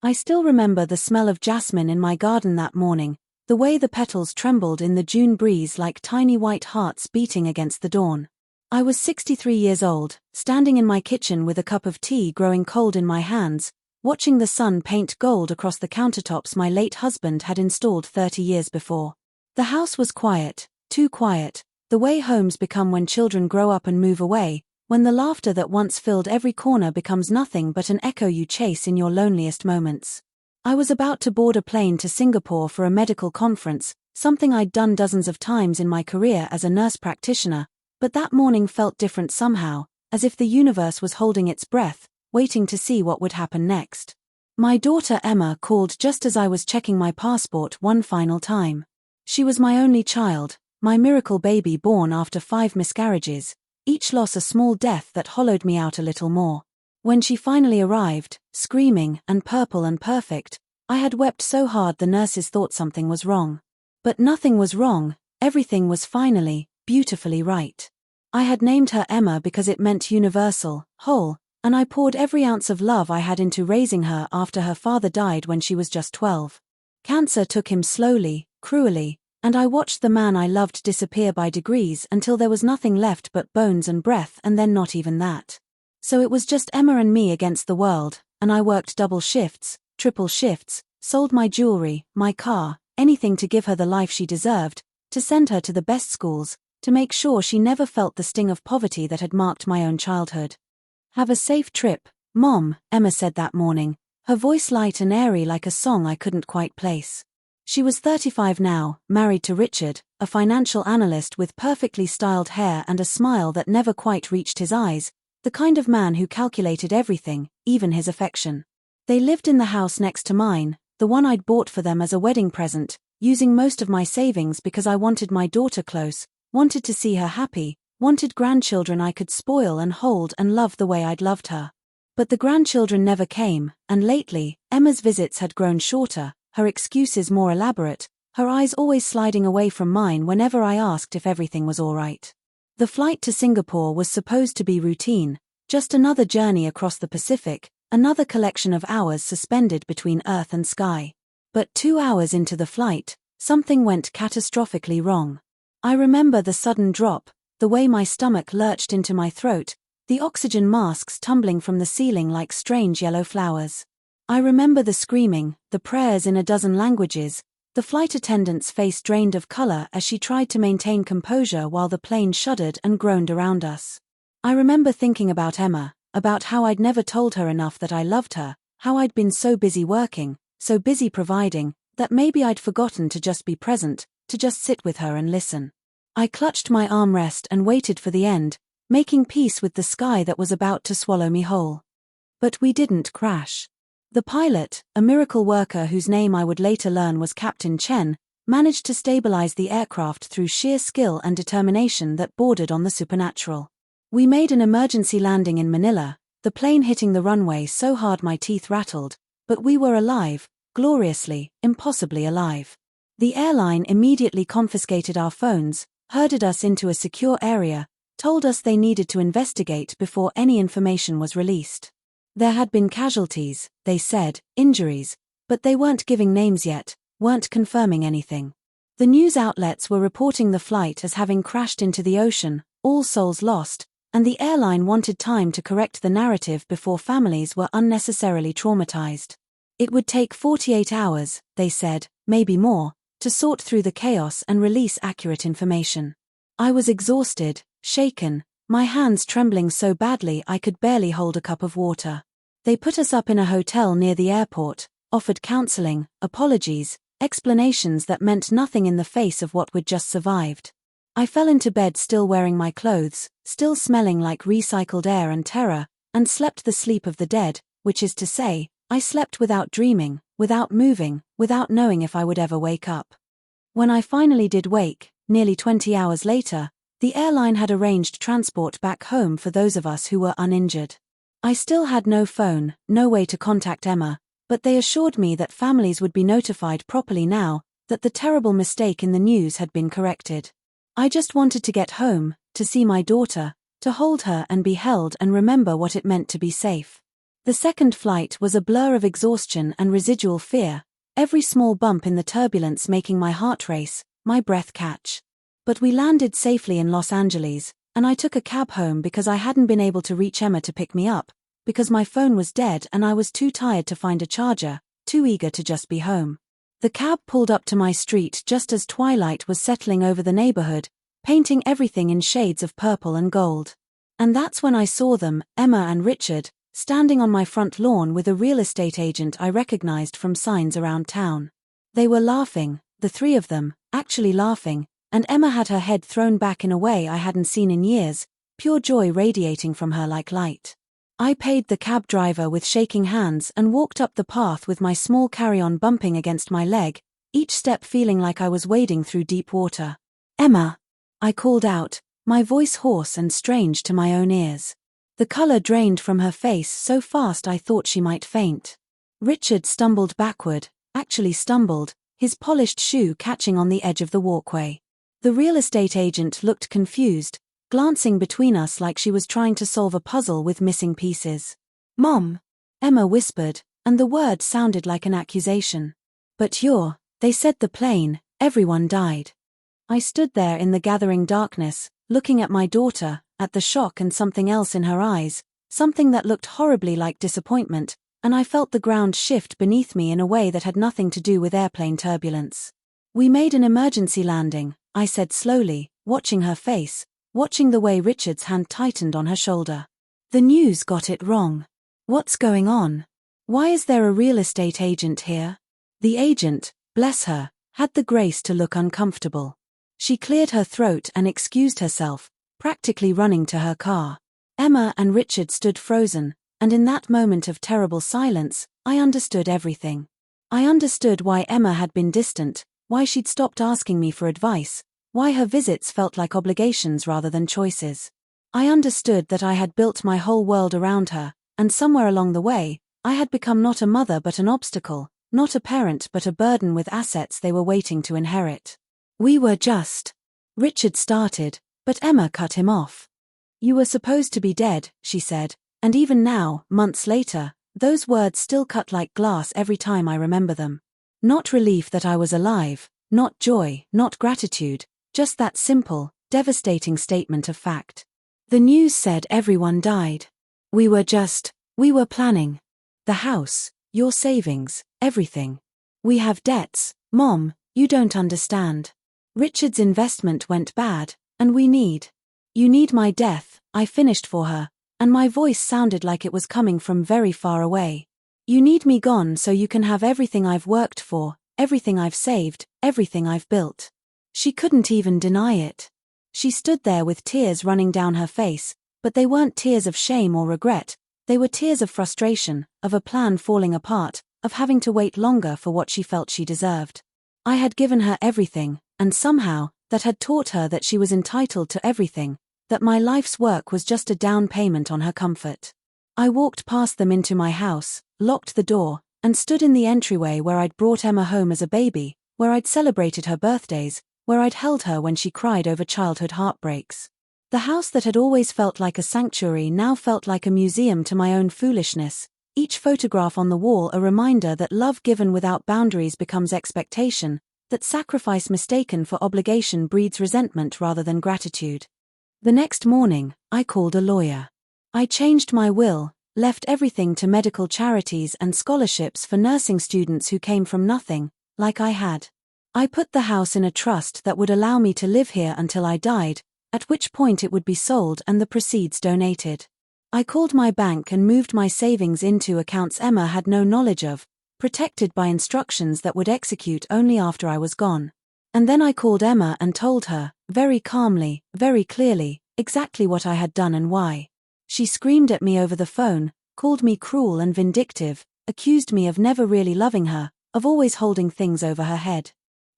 I still remember the smell of jasmine in my garden that morning, the way the petals trembled in the June breeze like tiny white hearts beating against the dawn. I was 63 years old, standing in my kitchen with a cup of tea growing cold in my hands, watching the sun paint gold across the countertops my late husband had installed 30 years before. The house was quiet, too quiet, the way homes become when children grow up and move away, when the laughter that once filled every corner becomes nothing but an echo you chase in your loneliest moments. I was about to board a plane to Singapore for a medical conference, something I'd done dozens of times in my career as a nurse practitioner, but that morning felt different somehow, as if the universe was holding its breath, waiting to see what would happen next. My daughter Emma called just as I was checking my passport one final time. She was my only child, my miracle baby born after 5 miscarriages, each loss a small death that hollowed me out a little more. When she finally arrived, screaming and purple and perfect, I had wept so hard the nurses thought something was wrong. But nothing was wrong, everything was finally, beautifully right. I had named her Emma because it meant universal, whole, and I poured every ounce of love I had into raising her after her father died when she was just 12. Cancer took him slowly, cruelly, and I watched the man I loved disappear by degrees until there was nothing left but bones and breath, and then not even that. So it was just Emma and me against the world, and I worked double shifts, triple shifts, sold my jewelry, my car, anything to give her the life she deserved, to send her to the best schools, to make sure she never felt the sting of poverty that had marked my own childhood. "Have a safe trip, Mom," Emma said that morning, her voice light and airy like a song I couldn't quite place. She was 35 now, married to Richard, a financial analyst with perfectly styled hair and a smile that never quite reached his eyes, the kind of man who calculated everything, even his affection. They lived in the house next to mine, the one I'd bought for them as a wedding present, using most of my savings because I wanted my daughter close, wanted to see her happy, wanted grandchildren I could spoil and hold and love the way I'd loved her. But the grandchildren never came, and lately, Emma's visits had grown shorter, her excuses more elaborate, her eyes always sliding away from mine whenever I asked if everything was all right. The flight to Singapore was supposed to be routine, just another journey across the Pacific, another collection of hours suspended between earth and sky. But 2 hours into the flight, something went catastrophically wrong. I remember the sudden drop, the way my stomach lurched into my throat, the oxygen masks tumbling from the ceiling like strange yellow flowers. I remember the screaming, the prayers in a dozen languages, the flight attendant's face drained of color as she tried to maintain composure while the plane shuddered and groaned around us. I remember thinking about Emma, about how I'd never told her enough that I loved her, how I'd been so busy working, so busy providing, that maybe I'd forgotten to just be present, to just sit with her and listen. I clutched my armrest and waited for the end, making peace with the sky that was about to swallow me whole. But we didn't crash. The pilot, a miracle worker whose name I would later learn was Captain Chen, managed to stabilize the aircraft through sheer skill and determination that bordered on the supernatural. We made an emergency landing in Manila, the plane hitting the runway so hard my teeth rattled, but we were alive, gloriously, impossibly alive. The airline immediately confiscated our phones, herded us into a secure area, told us they needed to investigate before any information was released. There had been casualties, they said, injuries, but they weren't giving names yet, weren't confirming anything. The news outlets were reporting the flight as having crashed into the ocean, all souls lost, and the airline wanted time to correct the narrative before families were unnecessarily traumatized. It would take 48 hours, they said, maybe more, to sort through the chaos and release accurate information. I was exhausted, shaken, my hands trembling so badly I could barely hold a cup of water. They put us up in a hotel near the airport, offered counseling, apologies, explanations that meant nothing in the face of what we'd just survived. I fell into bed still wearing my clothes, still smelling like recycled air and terror, and slept the sleep of the dead, which is to say, I slept without dreaming, without moving, without knowing if I would ever wake up. When I finally did wake, nearly 20 hours later, the airline had arranged transport back home for those of us who were uninjured. I still had no phone, no way to contact Emma, but they assured me that families would be notified properly now, that the terrible mistake in the news had been corrected. I just wanted to get home, to see my daughter, to hold her and be held and remember what it meant to be safe. The second flight was a blur of exhaustion and residual fear, every small bump in the turbulence making my heart race, my breath catch. But we landed safely in Los Angeles, and I took a cab home because I hadn't been able to reach Emma to pick me up, because my phone was dead and I was too tired to find a charger, too eager to just be home. The cab pulled up to my street just as twilight was settling over the neighborhood, painting everything in shades of purple and gold. And that's when I saw them, Emma and Richard, standing on my front lawn with a real estate agent I recognized from signs around town. They were laughing, the three of them, actually laughing, and Emma had her head thrown back in a way I hadn't seen in years, pure joy radiating from her like light. I paid the cab driver with shaking hands and walked up the path with my small carry-on bumping against my leg, each step feeling like I was wading through deep water. "Emma!" I called out, my voice hoarse and strange to my own ears. The color drained from her face so fast I thought she might faint. Richard stumbled backward, actually stumbled, his polished shoe catching on the edge of the walkway. The real estate agent looked confused, glancing between us like she was trying to solve a puzzle with missing pieces. "Mom," Emma whispered, and the word sounded like an accusation. "But they said the plane, everyone died." I stood there in the gathering darkness, looking at my daughter, at the shock and something else in her eyes, something that looked horribly like disappointment, and I felt the ground shift beneath me in a way that had nothing to do with airplane turbulence. "We made an emergency landing," I said slowly, watching her face, watching the way Richard's hand tightened on her shoulder. "The news got it wrong. What's going on? Why is there a real estate agent here?" The agent, bless her, had the grace to look uncomfortable. She cleared her throat and excused herself, practically running to her car. Emma and Richard stood frozen, and in that moment of terrible silence, I understood everything. I understood why Emma had been distant, why she'd stopped asking me for advice, why her visits felt like obligations rather than choices. I understood that I had built my whole world around her, and somewhere along the way, I had become not a mother but an obstacle, not a parent but a burden with assets they were waiting to inherit. "We were just..." Richard started, but Emma cut him off. "You were supposed to be dead," she said, and even now, months later, those words still cut like glass every time I remember them. Not relief that I was alive, not joy, not gratitude, just that simple, devastating statement of fact. The news said everyone died. We were planning. The house, your savings, everything. We have debts, Mom, you don't understand. Richard's investment went bad, and we need. You need my death, I finished for her, and my voice sounded like it was coming from very far away. You need me gone so you can have everything I've worked for, everything I've saved, everything I've built. She couldn't even deny it. She stood there with tears running down her face, but they weren't tears of shame or regret, they were tears of frustration, of a plan falling apart, of having to wait longer for what she felt she deserved. I had given her everything, and somehow, that had taught her that she was entitled to everything, that my life's work was just a down payment on her comfort. I walked past them into my house, locked the door, and stood in the entryway where I'd brought Emma home as a baby, where I'd celebrated her birthdays, where I'd held her when she cried over childhood heartbreaks. The house that had always felt like a sanctuary now felt like a museum to my own foolishness, each photograph on the wall a reminder that love given without boundaries becomes expectation, that sacrifice mistaken for obligation breeds resentment rather than gratitude. The next morning, I called a lawyer. I changed my will, left everything to medical charities and scholarships for nursing students who came from nothing, like I had. I put the house in a trust that would allow me to live here until I died, at which point it would be sold and the proceeds donated. I called my bank and moved my savings into accounts Emma had no knowledge of, protected by instructions that would execute only after I was gone. And then I called Emma and told her, very calmly, very clearly, exactly what I had done and why. She screamed at me over the phone, called me cruel and vindictive, accused me of never really loving her, of always holding things over her head.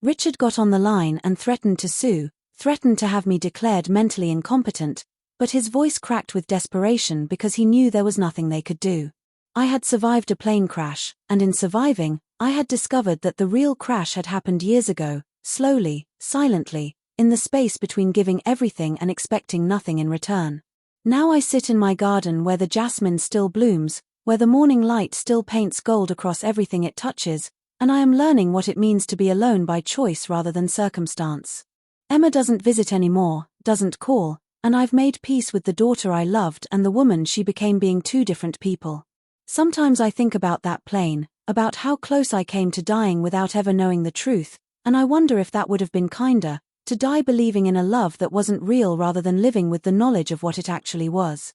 Richard got on the line and threatened to sue, threatened to have me declared mentally incompetent, but his voice cracked with desperation because he knew there was nothing they could do. I had survived a plane crash, and in surviving, I had discovered that the real crash had happened years ago, slowly, silently, in the space between giving everything and expecting nothing in return. Now I sit in my garden where the jasmine still blooms, where the morning light still paints gold across everything it touches, and I am learning what it means to be alone by choice rather than circumstance. Emma doesn't visit anymore, doesn't call, and I've made peace with the daughter I loved and the woman she became, being two different people. Sometimes I think about that plane, about how close I came to dying without ever knowing the truth, and I wonder if that would have been kinder, to die believing in a love that wasn't real rather than living with the knowledge of what it actually was.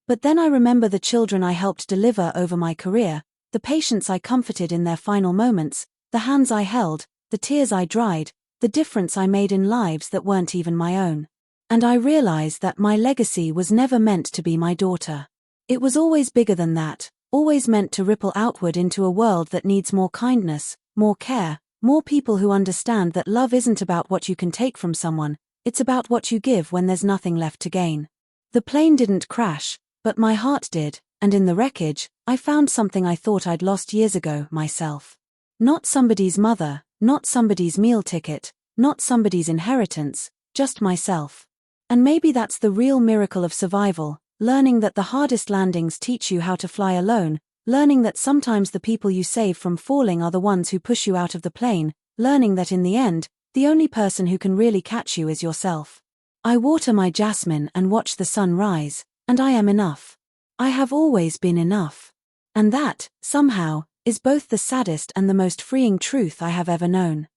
But then I remember the children I helped deliver over my career, the patients I comforted in their final moments, the hands I held, the tears I dried, the difference I made in lives that weren't even my own. And I realized that my legacy was never meant to be my daughter. It was always bigger than that, always meant to ripple outward into a world that needs more kindness, more care, more people who understand that love isn't about what you can take from someone, it's about what you give when there's nothing left to gain. The plane didn't crash, but my heart did, and in the wreckage, I found something I thought I'd lost years ago, myself. Not somebody's mother, not somebody's meal ticket, not somebody's inheritance, just myself. And maybe that's the real miracle of survival, learning that the hardest landings teach you how to fly alone, learning that sometimes the people you save from falling are the ones who push you out of the plane, learning that in the end, the only person who can really catch you is yourself. I water my jasmine and watch the sun rise, and I am enough. I have always been enough. And that, somehow, is both the saddest and the most freeing truth I have ever known.